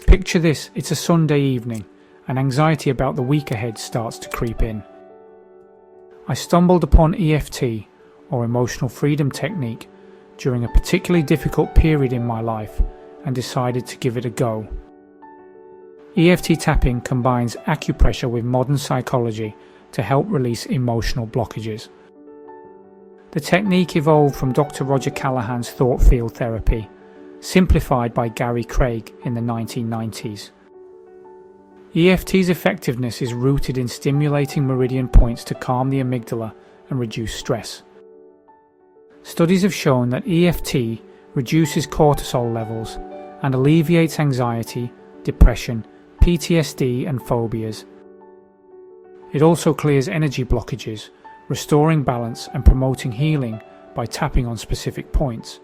Picture this, it's a Sunday evening, and anxiety about the week ahead starts to creep in. I stumbled upon EFT, or emotional freedom technique, during a particularly difficult period in my life and decided to give it a go. EFT tapping combines acupressure with modern psychology to help release emotional blockages. The technique evolved from Dr. Roger Callahan's thought field therapy, simplified by Gary Craig in the 1990s. EFT's effectiveness is rooted in stimulating meridian points to calm the amygdala and reduce stress. Studies have shown that EFT reduces cortisol levels and alleviates anxiety, depression, PTSD and phobias. It also clears energy blockages, restoring balance and promoting healing by tapping on specific points.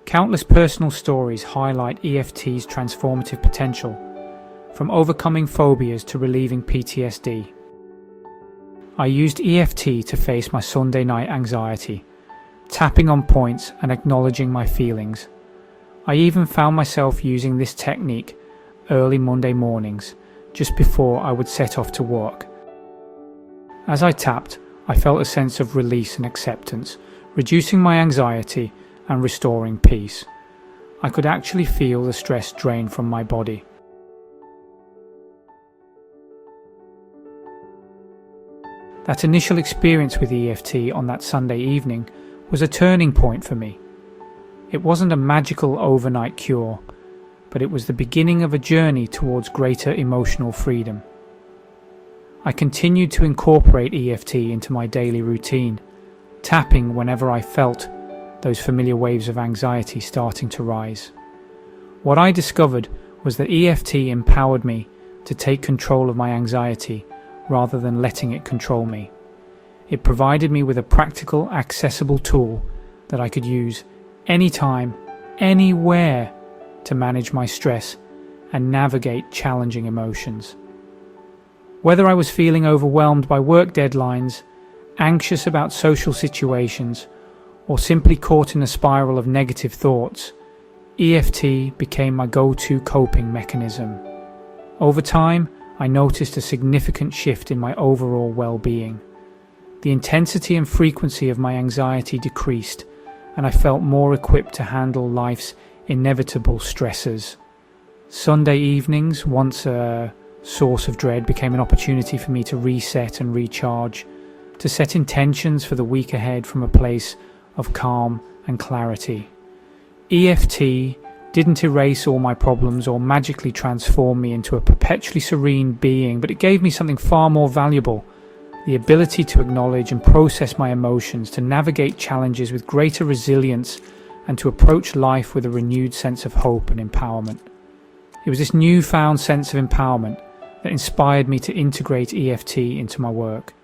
Countless personal stories highlight EFT's transformative potential, from overcoming phobias to relieving PTSD. I used EFT to face my Sunday night anxiety, tapping on points and acknowledging my feelings. I even found myself using this technique early Monday mornings, just before I would set off to work. As I tapped, I felt a sense of release and acceptance, reducing my anxiety and restoring peace. I could actually feel the stress drain from my body. That initial experience with EFT on that Sunday evening was a turning point for me. It wasn't a magical overnight cure, but it was the beginning of a journey towards greater emotional freedom. I continued to incorporate EFT into my daily routine, tapping whenever I felt those familiar waves of anxiety starting to rise. What I discovered was that EFT empowered me to take control of my anxiety rather than letting it control me. It provided me with a practical, accessible tool that I could use anytime, anywhere to manage my stress and navigate challenging emotions. Whether I was feeling overwhelmed by work deadlines, anxious about social situations, or simply caught in a spiral of negative thoughts, EFT became my go-to coping mechanism. Over time, I noticed a significant shift in my overall well-being. The intensity and frequency of my anxiety decreased, and I felt more equipped to handle life's inevitable stressors. Sunday evenings, once a source of dread, became an opportunity for me to reset and recharge, to set intentions for the week ahead from a place of calm and clarity. EFT didn't erase all my problems or magically transform me into a perpetually serene being, but it gave me something far more valuable: the ability to acknowledge and process my emotions, to navigate challenges with greater resilience, and to approach life with a renewed sense of hope and empowerment. It was this newfound sense of empowerment that inspired me to integrate EFT into my work,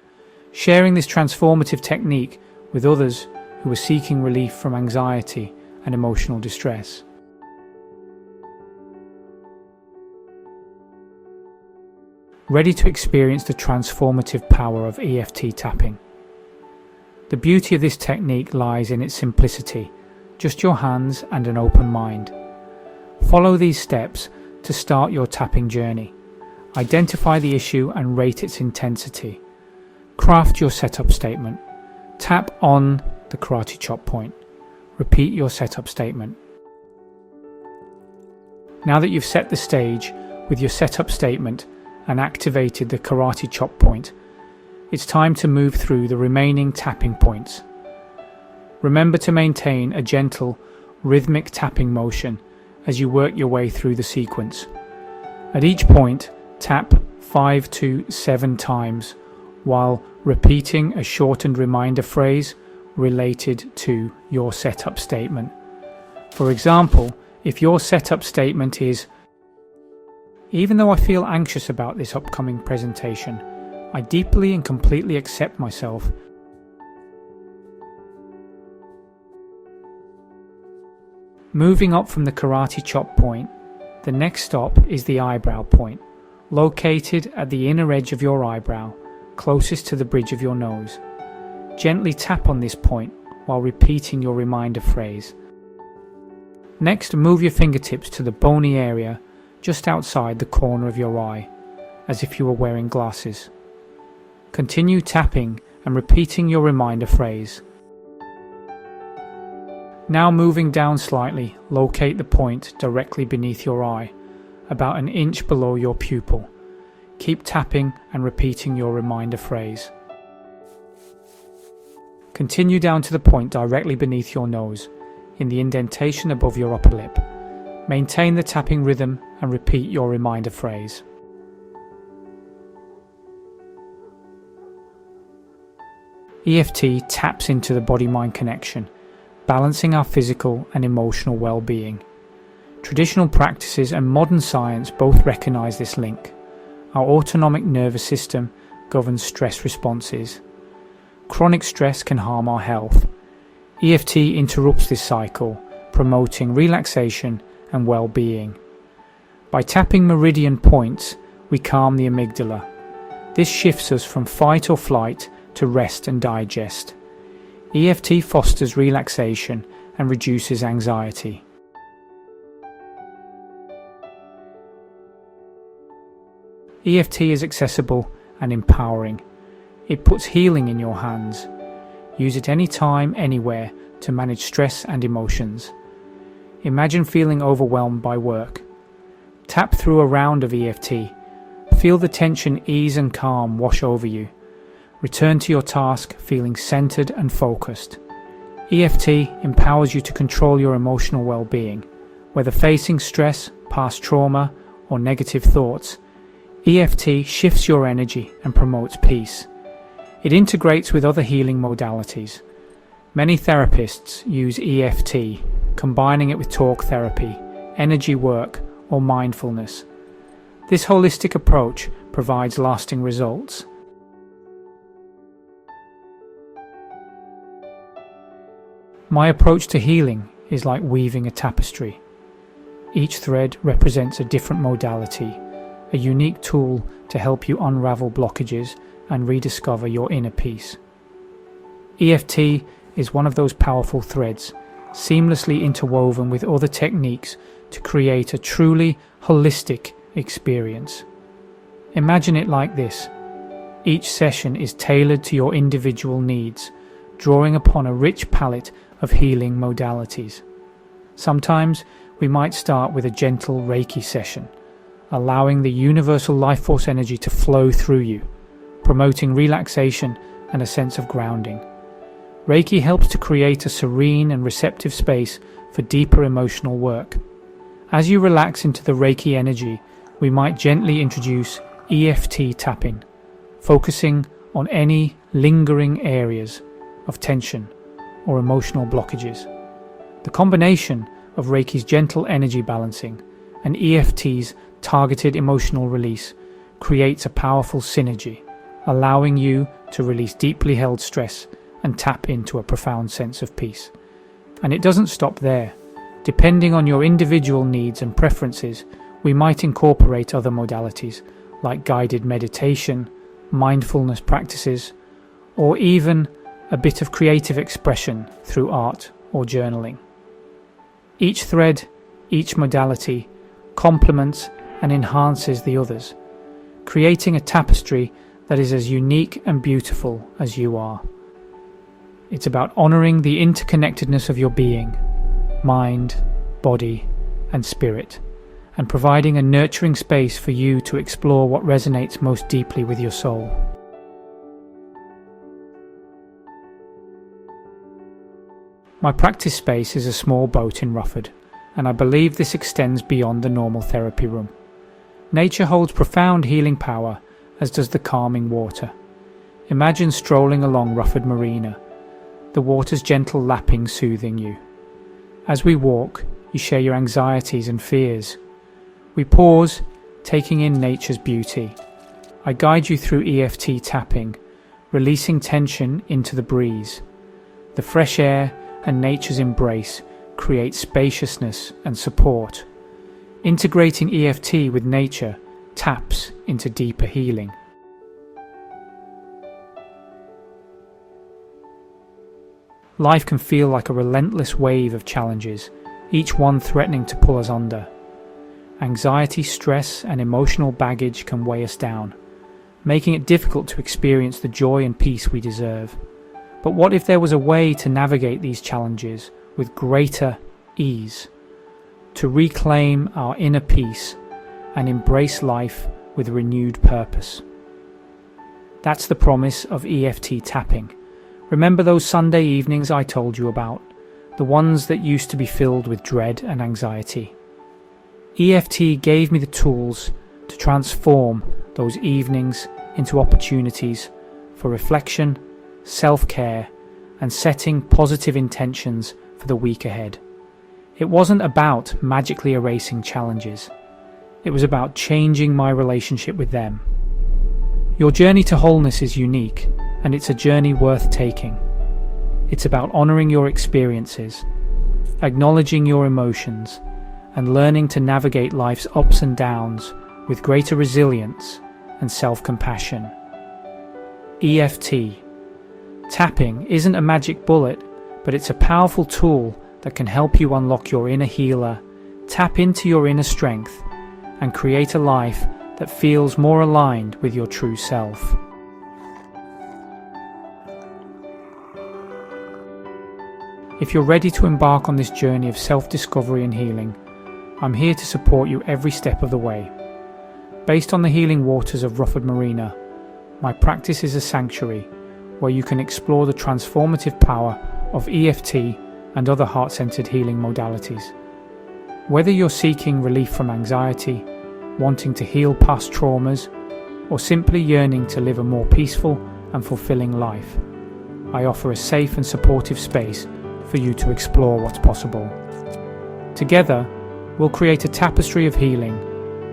sharing this transformative technique with others who were seeking relief from anxiety and emotional distress. Ready to experience the transformative power of EFT tapping? The beauty of this technique lies in its simplicity, just your hands and an open mind. Follow these steps to start your tapping journey. Identify the issue and rate its intensity. Craft your setup statement. Tap on the karate chop point. Repeat your setup statement. Now that you've set the stage with your setup statement and activated the karate chop point, it's time to move through the remaining tapping points. Remember to maintain a gentle, rhythmic tapping motion as you work your way through the sequence. At each point, tap 5 to 7 times while repeating a shortened reminder phrase related to your setup statement. For example, if your setup statement is, "Even though I feel anxious about this upcoming presentation, I deeply and completely accept myself." Moving up from the karate chop point, the next stop is the eyebrow point, located at the inner edge of your eyebrow, closest to the bridge of your nose. Gently tap on this point while repeating your reminder phrase. Next, move your fingertips to the bony area just outside the corner of your eye, as if you were wearing glasses. Continue tapping and repeating your reminder phrase. Now moving down slightly, locate the point directly beneath your eye, about an inch below your pupil. Keep tapping and repeating your reminder phrase. Continue down to the point directly beneath your nose, in the indentation above your upper lip. Maintain the tapping rhythm and repeat your reminder phrase. EFT taps into the body-mind connection, balancing our physical and emotional well-being. Traditional practices and modern science both recognize this link. Our autonomic nervous system governs stress responses. Chronic stress can harm our health. EFT interrupts this cycle, promoting relaxation and well-being. By tapping meridian points, we calm the amygdala. This shifts us from fight or flight to rest and digest. EFT fosters relaxation and reduces anxiety. EFT is accessible and empowering. It puts healing in your hands. Use it anytime, anywhere to manage stress and emotions. Imagine feeling overwhelmed by work. Tap through a round of EFT. Feel the tension ease and calm wash over you. Return to your task feeling centered and focused. EFT empowers you to control your emotional well-being. Whether facing stress, past trauma, or negative thoughts, EFT shifts your energy and promotes peace. It integrates with other healing modalities. Many therapists use EFT, combining it with talk therapy, energy work, or mindfulness. This holistic approach provides lasting results. My approach to healing is like weaving a tapestry. Each thread represents a different modality, a unique tool to help you unravel blockages and rediscover your inner peace. EFT is one of those powerful threads, seamlessly interwoven with other techniques to create a truly holistic experience. Imagine it like this. Each session is tailored to your individual needs, drawing upon a rich palette of healing modalities. Sometimes we might start with a gentle Reiki session, allowing the universal life force energy to flow through you, promoting relaxation and a sense of grounding. Reiki helps to create a serene and receptive space for deeper emotional work. As you relax into the Reiki energy, we might gently introduce EFT tapping, focusing on any lingering areas of tension or emotional blockages. The combination of Reiki's gentle energy balancing and EFT's targeted emotional release creates a powerful synergy, allowing you to release deeply held stress and tap into a profound sense of peace. And it doesn't stop there. Depending on your individual needs and preferences, we might incorporate other modalities like guided meditation, mindfulness practices, or even a bit of creative expression through art or journaling. Each thread, each modality, complements and enhances the others, creating a tapestry that is as unique and beautiful as you are. It's about honoring the interconnectedness of your being, mind, body, and spirit, and providing a nurturing space for you to explore what resonates most deeply with your soul. My practice space is a small boat in Rufford, and I believe this extends beyond the normal therapy room. Nature holds profound healing power, as does the calming water. Imagine strolling along Rufford Marina, the water's gentle lapping soothing you. As we walk, you share your anxieties and fears. We pause, taking in nature's beauty. I guide you through EFT tapping, releasing tension into the breeze. The fresh air and nature's embrace create spaciousness and support. Integrating EFT with nature taps into deeper healing. Life can feel like a relentless wave of challenges, each one threatening to pull us under. anxiety, stress, and emotional baggage can weigh us down, making it difficult to experience the joy and peace we deserve. But what if there was a way to navigate these challenges with greater ease, to reclaim our inner peace and embrace life with renewed purpose? That's the promise of EFT tapping. Remember those Sunday evenings I told you about, the ones that used to be filled with dread and anxiety? EFT gave me the tools to transform those evenings into opportunities for reflection, self-care, and setting positive intentions for the week ahead. It wasn't about magically erasing challenges. It was about changing my relationship with them. Your journey to wholeness is unique, and it's a journey worth taking. It's about honoring your experiences, acknowledging your emotions, and learning to navigate life's ups and downs with greater resilience and self-compassion. EFT tapping isn't a magic bullet, but it's a powerful tool that can help you unlock your inner healer, tap into your inner strength, and create a life that feels more aligned with your true self. If you're ready to embark on this journey of self-discovery and healing, I'm here to support you every step of the way. Based on the healing waters of Rufford Marina, my practice is a sanctuary where you can explore the transformative power of EFT and other heart-centered healing modalities. Whether you're seeking relief from anxiety, wanting to heal past traumas, or simply yearning to live a more peaceful and fulfilling life, I offer a safe and supportive space for you to explore what's possible. Together, we'll create a tapestry of healing,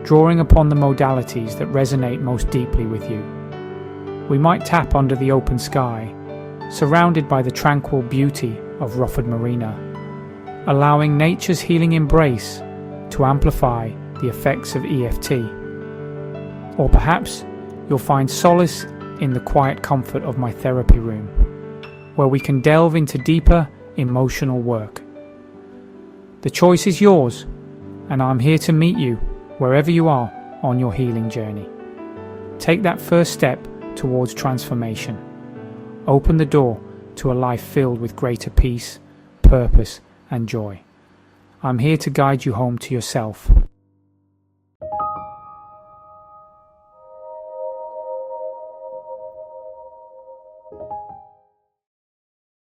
drawing upon the modalities that resonate most deeply with you. We might tap under the open sky, surrounded by the tranquil beauty of Rufford Marina, allowing nature's healing embrace to amplify the effects of EFT. Or perhaps you'll find solace in the quiet comfort of my therapy room, where we can delve into deeper emotional work. The choice is yours, and I'm here to meet you wherever you are on your healing journey. Take that first step towards transformation. Open the door to a life filled with greater peace, purpose, and joy. I'm here to guide you home to yourself.